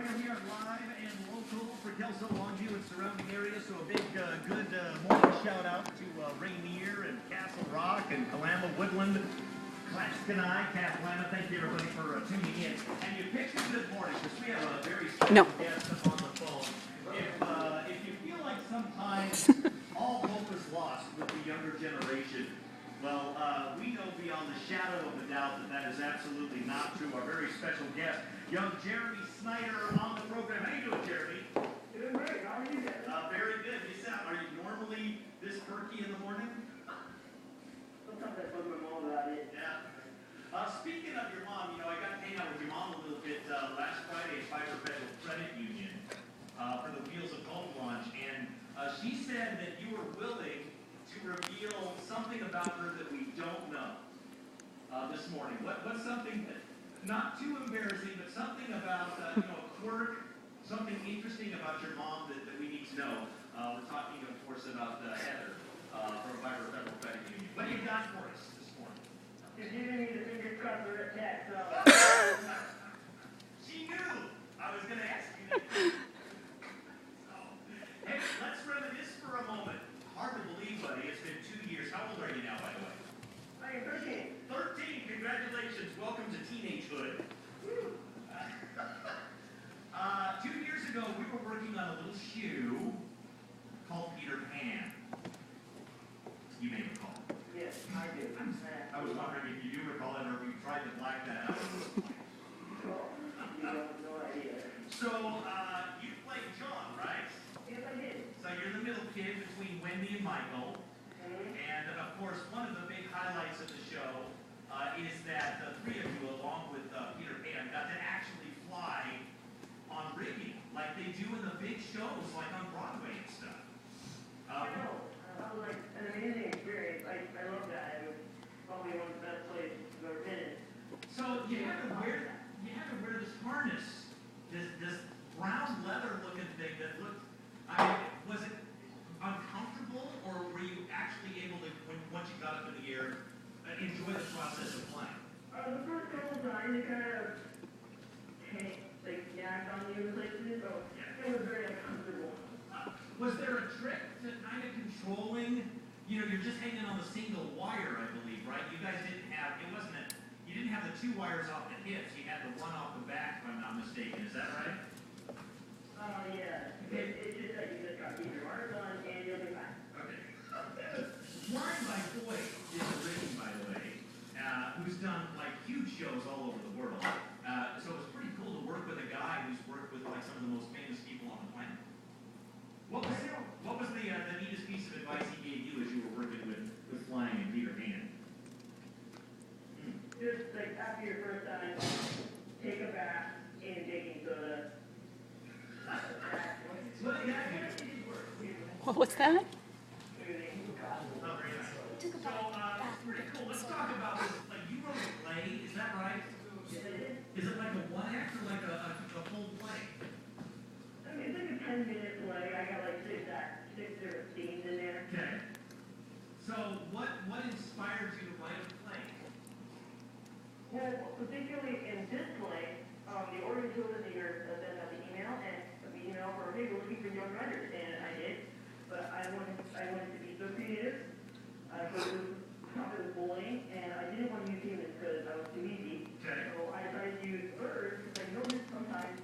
California. We are live and local for Kelso, Longview, and surrounding areas. So a big, good morning shout out to Rainier and Castle Rock and Kalama, Woodland, Clatskanie, Catalina. Thank you everybody for tuning in. And you picked a good morning because we have a very special guest on the phone. If you feel like sometimes all hope is lost with the younger generation, well, we know beyond the shadow of a doubt that that is absolutely not true. Our very special guest, young Jeremy Snyder, on the program. How you doing, Jeremy? Doing great. How are you guys? Very good. Are you normally this perky in the morning? Sometimes I bug my mom about it. Yeah. Speaking of your mom, I got to hang out with your mom a little bit last Friday at Fiber Federal Credit Union for the Wheels of Hope launch, and she said that you were willing to reveal something about her that we don't know this morning. What's something that, not too embarrassing, but something about a quirk, something interesting about your mom that we need to know. We're talking, of course, about Heather from Fiber Federal Credit Union. What do you got for us this morning? You're giving me the finger crusher attack, so. She knew I was going to ask you that. Hey, let's reminisce for a moment. Hard to believe, buddy. It's been 2 years. How old are you now, by the way? I am 13. 13. Congratulations. Welcome to teenagehood. 2 years ago, we were working on a little shoe called Peter Pan. You may recall. Yes, I do. I was wondering if you do recall it or if you tried to black that out. Well, you have no idea. So, you played John, right? Yes, I did. So you're the middle kid between Wendy and Michael. And, of course, one of the big highlights of the show is that the three of you, along with Peter Pan, got to actually fly on rigging, like they do in the big shows, like on Broadway and stuff. I know. That was like an amazing experience. I love that. It was probably one of the best places I've ever been in. So you had to wear this harness, this brown leather looking thing that looked, was it uncomfortable, or were you actually able to, once you got up in the air, enjoy the process of flying? The first couple of times, it kind of yacked on you places, so it was very uncomfortable. Was there a trick to kind of controlling, you're just hanging on the single wire, I believe, right? You guys didn't have, you didn't have the 2 wires off the hips, you had the one off the back, if I'm not mistaken, is that right? Yeah. It's just like you just got to keep your arms on and you'll be fine. Okay. Flying by Boy is a rigging, by the way, who's done like huge shows all over the world. So it was pretty cool to work with a guy who's worked with like some of the most famous people on the planet. What was the neatest piece of advice he gave you as you were working with flying in Peter Pan? Just like after your first time, take a bath and baking soda. What was that? So, pretty cool. Let's talk about this. Like, you wrote a play, is that right? Is it like a one act or like a full play? I mean, it's like a 10-minute play. I got like 6 different scenes in there. Okay. So, what inspired you to write a play? Well, particularly in this play, the Oregon Children's Theater sent out the email for, hey, we're looking for young writers, and I did. But I wanted to be so creative. So it was probably bullying, and I didn't want to use humans because I was too easy. Okay. So I tried to use birds because I noticed sometimes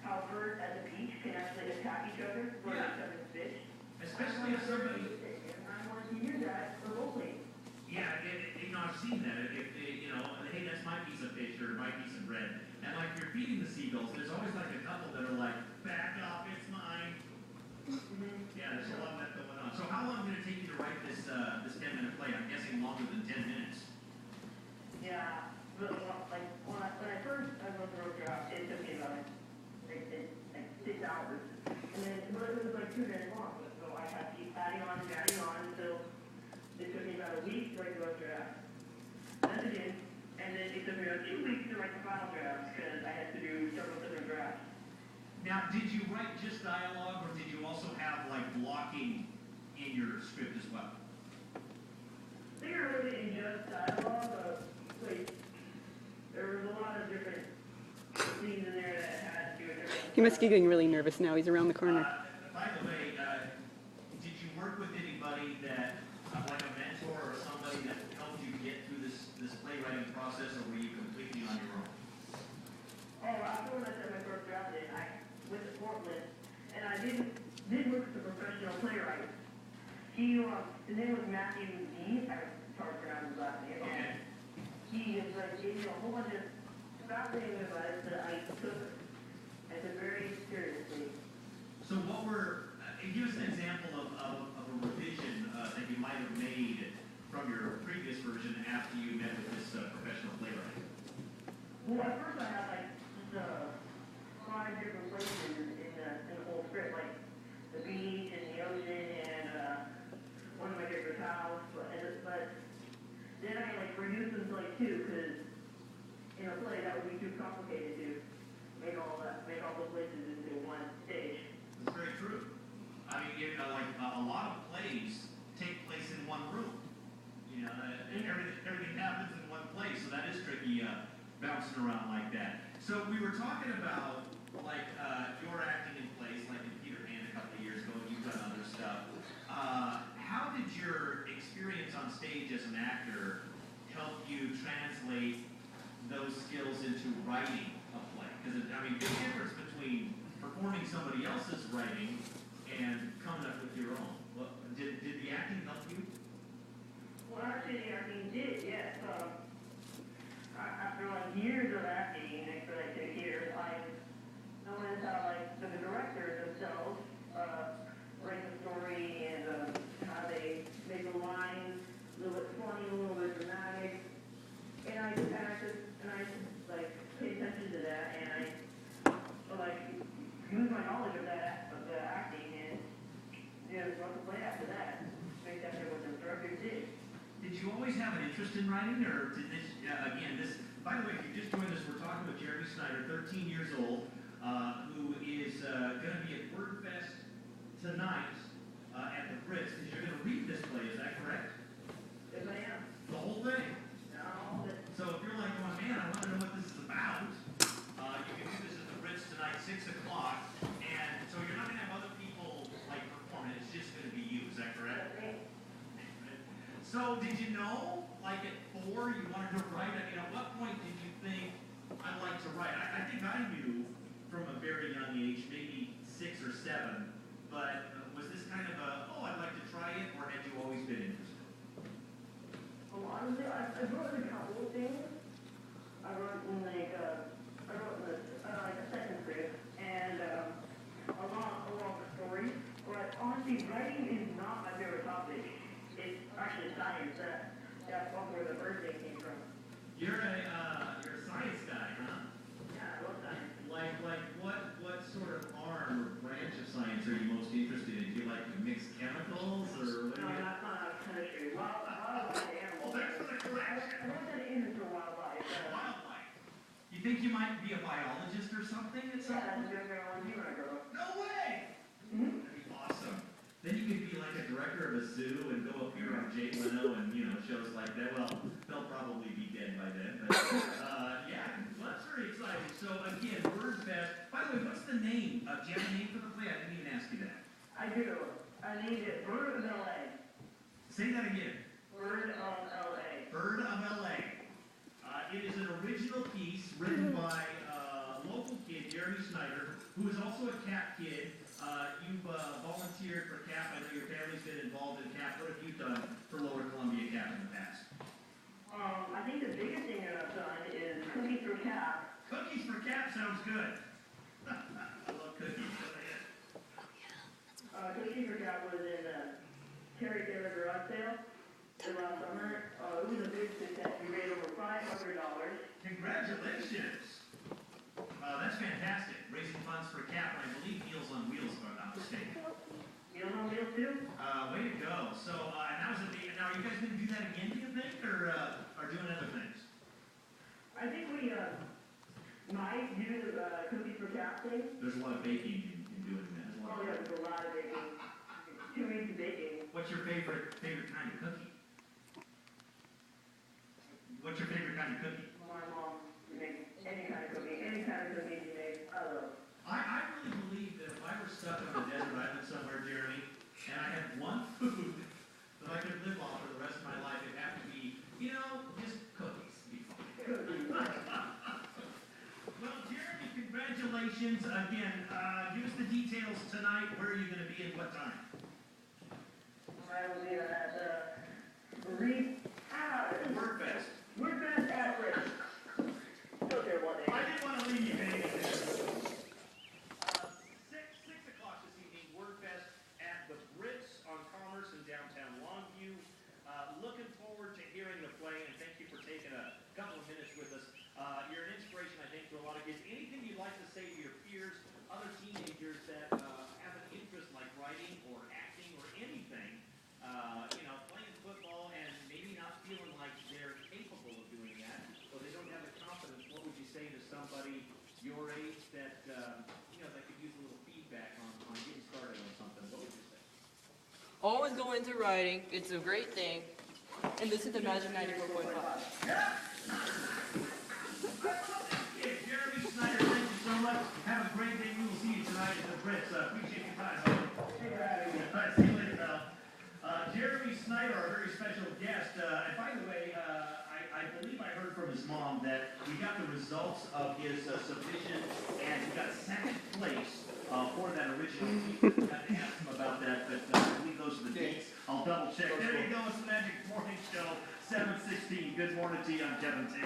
how birds at the beach can actually attack each other for each other's fish. Especially if somebody. I wanted to use that for bullying. Yeah, I've seen that. Hey, that's my piece of fish or my piece of bread. And like you're feeding the seagulls, there's always like a couple that are like, back off, it's mine. Yeah, there's a lot of that going on. So how long did it take you to write this 10-minute play? I'm guessing longer than 10 minutes. Yeah, but like when I first wrote the road draft, it took me about like 6 hours, and then it was like 2 minutes long. So I had to keep adding on until it took me about a week to write the road draft. Then again, and then it took me about 2 weeks to write the final draft because I had to do several different drafts. Now, did you write just dialogue, or did you also have like blocking in your script as well? I think I wrote it in just dialogue, but there was a lot of different scenes in there that had to do with different He must be getting really nervous now. He's around the corner. By the way, did you work with anybody that, like a mentor or somebody that helped you get through this playwriting process, or were you completely on your own? Oh, after when I said my first draft in, I went to Portland, and I did work with a professional playwright. His name was Matthew D. I can't pronounce his last name. Okay. He is like gave me a whole bunch of fascinating advice that I took very seriously. So give us an example of a revision that you might have made from your previous version after you met with this professional playwright. Well, at first I had like just 5 different places in the whole script, like the beach and the ocean and one of my character's house, but then I like reduced them to like 2 because in a play that would be too complicated to make all the places into one stage. That's very true. I mean, like a lot of plays take place in one room. You know, and everything happens in one place, so that is tricky bouncing around like that. So we were talking about like your acting in plays, like in Peter Pan a couple of years ago, and you've done other stuff. How did your experience on stage as an actor help you translate those skills into writing a play? Because I mean, big difference between performing somebody else's writing and coming up with your own. Well, did the acting help you? Well, actually, the acting did, yes. After like years of acting, like for like 6 years, I noticed how like the directors themselves write the story and how they make the lines a little bit funny, a little bit dramatic, and I just like pay attention to that, and I like use my knowledge of the acting and wrote the play after that, based after what the director did. Did you always have an interest in writing, or did this, by the way, if you just joined us, we're talking with Jeremy Snyder, 13 years old, who is going to be at WordFest tonight at the Fritz, because you're going to read this play, is that correct? Yes, I am. The whole thing? Now, So if you're like, oh man, I want to know what this is about, you can do this at the Ritz tonight, 6 o'clock, and so you're not going to have other people like perform it, it's just going to be you, is that correct? So did you know, like at 4, you wanted to write? I mean, at what point did you think, I'd like to write? I think I knew from a very young age, maybe 6 or 7, but was this kind of I'd like to try it, or had you always been interested? well, honestly, I wrote a couple of things. I wrote in like a second script and a long story. But honestly, writing is not my favorite topic. It's actually science. That's where the bird thing came from. You're a science guy, huh? Yeah, I love science. Like what sort of arm or branch of science are you most interested in? Do you like mixed chemicals, or what do No, you? that's not chemistry. Wildlife and animals. Well, thanks for the I correction. wrote that into wildlife. Wildlife. You think you might be a biologist or something at some Yeah, point? that's what I want to do when I grow up. No way! Mm-hmm. That'd be awesome. Then you could be like a director of a zoo and go appear on Jay Leno and, shows like that. Well, they'll probably be dead by then, but, yeah, well, that's very exciting. So, again, WordFest. By the way, what's the name? Do you have a name for the play? I didn't even ask you that. I do. I named it Bird of LA. Say that again. Bird of LA. Bird of LA. It is an original piece written by local kid, Jeremy Snyder, who is also a CAP kid. You've volunteered for CAP. I know your family's been involved in CAP. What have you done for Lower Columbia CAP in the past? I think the biggest thing that I've done is Cookies for Cap. Cookies for CAP sounds good. I love cookies. Go ahead. Cookies for Cap was in Terry Taylor garage sale last summer. It was a big success. We made over $500. Congratulations. That's fantastic. Raising funds for CAP, and I believe Meals on Wheels, if I'm not mistaken. Meals on Wheels too? Way to go. So, now are you guys going to do that again, do you think, or are doing other things? I think we might do the Cookies for Cap thing. There's a lot of baking in doing that. Oh yeah, there's a lot of baking. 2 weeks of baking. What's your favorite kind of cookie? What's your favorite kind of cookie? My mom makes any kind of cookie you make, I love. I stuck on a desert island somewhere, Jeremy, and I had one food that I could live off for the rest of my life, it'd have to be, just cookies. Well, Jeremy, congratulations again. Give us the details tonight. Where are you going to be and what time? I will be at Reef Wordfest. We're best at Rich. Okay, one day. I didn't want to leave you hanging there. 6 o'clock this evening, Wordfest at the Brits on Commerce in downtown Longview. Looking forward to hearing the play, and thank you for taking a couple of minutes with us. You're an inspiration, I think, to a lot of kids. Anything you'd like to say to your peers, other teenagers that have an interest like writing or acting or anything, playing football and maybe not feeling like they're capable of doing that, or they don't have the confidence, what would you say to somebody your age that, that could use a little feedback on getting started on something? What would you say? Always go into writing. It's a great thing. And listen to Magic 94.5. Yeah, Jeremy Snyder, thank you so much. Have a great day. We will see you tonight at the Brits. Appreciate your time, buddy. See you later, pal. Jeremy Snyder, our very special guest. And by the way, I believe I heard from his mom that we got the results of his submission, and he got second place for that original piece. I have to ask him about that, but I believe those are the dates. I'll double check. There you go. It's the Magic Morning Show, 7:16. Good morning to you. I'm Kevin T.